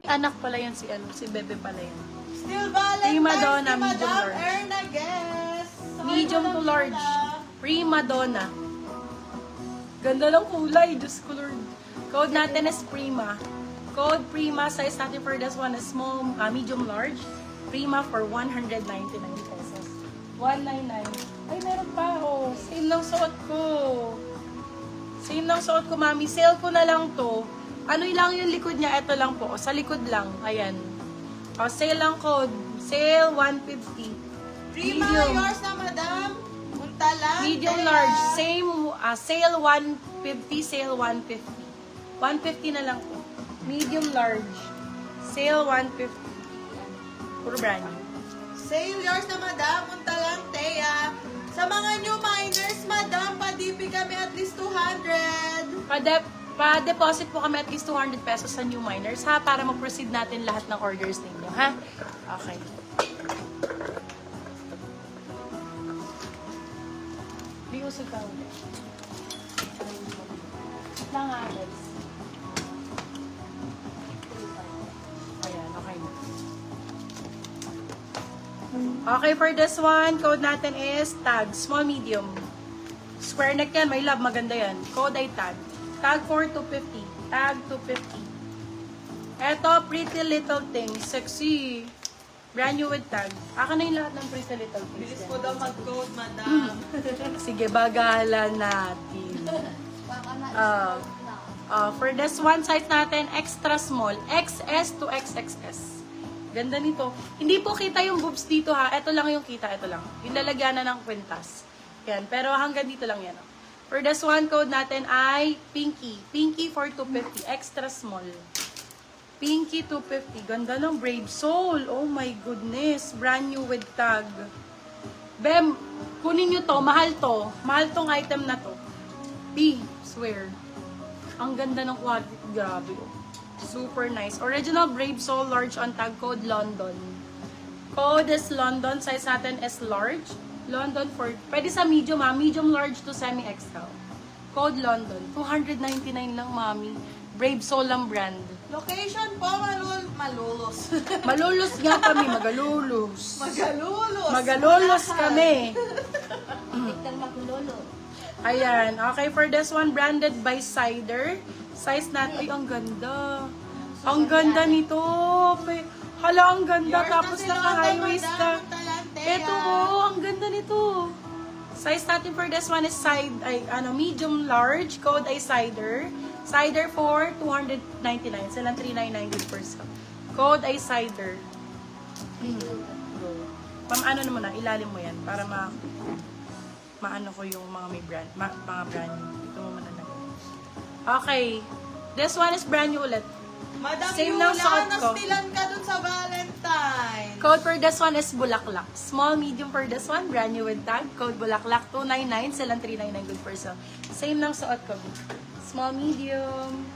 Anak pala yan si si Bebe pala yan. Still Valentine's Prima Donna, ni medium Madam large. Erna Guess. Medium to large. Prima Donna. Ganda ng kulay, Diyos ko Lord. Code natin is Prima. Code Prima, size natin for this one is small, medium large. Prima for 199 pesos. 199. Ay, meron pa oh. Same ng suot ko. Same ng suot ko, mami. Sale ko na lang to. Ano lang yung likod niya? Ito lang po. Sa likod lang. Ayan. O, sale lang code. Sale 150. Prima, Medium. yours na, madam. Punta lang. Medium Kaya- large. Same. Sale 150. Sale 150. 150 na lang po. Medium large. Sale 150. Puro brand new. Sale yours na, madam. Punta lang, Thea. Sa mga new miners, madam, pa-DP kami at least 200. Pa-deposit po kami at least 200 pesos sa new miners, ha? Para mag-proceed natin lahat ng orders ninyo, ha? Okay. Di usog ka ulit. Lang nga, guys. Ayan, okay na. Okay, for this one, code natin is tag, small, medium. Square neck yan, my love, maganda yan. Code ay tag. Tag for 250. Tag 250. Eto, Pretty Little Thing. Sexy. Brand new with tag. Akin na yung lahat ng Pretty Little Things. Bilis yan. ko daw mag-code, madam. Sige, bagalan natin. For this one, size natin, extra small. XS to XXS. Ganda nito. Hindi po kita yung boobs dito ha. Ito lang yung kita. Ito lang. Yung lalagyanan ng kwintas. Yan. Pero hanggang dito lang yan. For this one, code natin ay Pinky. Pinky for 250. Extra small. Pinky 250. Ganda ng Brave Soul. Oh my goodness. Brand new with tag. Bem, kunin nyo to. Mahal to. Mahal tong item na to. B. Swear. Ang ganda ng quality. Grabe. Oh. Super nice. Original Brave Soul. Large on tag. Code London. Code is London. Size natin is large. London for, pwede sa medium ha, medium large to semi-XL. Code London, 299 lang mami. Brave Soul ang brand. Location po, malulos. Malulos nga kami, magalulos. Magalulos. Magalulos kami. Ikan maglolo. Ayan, okay, for this one, branded by Cider. Size natin, ay ang ganda. Ang ganda nito. Hala, ang ganda. Yours Tapos na si naka-high Lola, waist madam. ka. Punta lang, Thea. Ito oh, ang ganda nito. Size natin for this one is medium large. Code ay Cider. Cider for 299. Silang 399 per stock. Code ay Cider. Ma'am, ano naman na, ilalim mo yan para maano ko yung mga may brand, mga brand new. Dito mo muna na. Okay. This one is brand new ulit. Madam Same Yula, ng suot ko. nastilan ka dun sa Valentine. Code for this one is Bulaklak. Small, medium for this one. Brand new with tag. Code Bulaklak 299. Silang 399 good for sale. Same ng suot ko. Small, medium.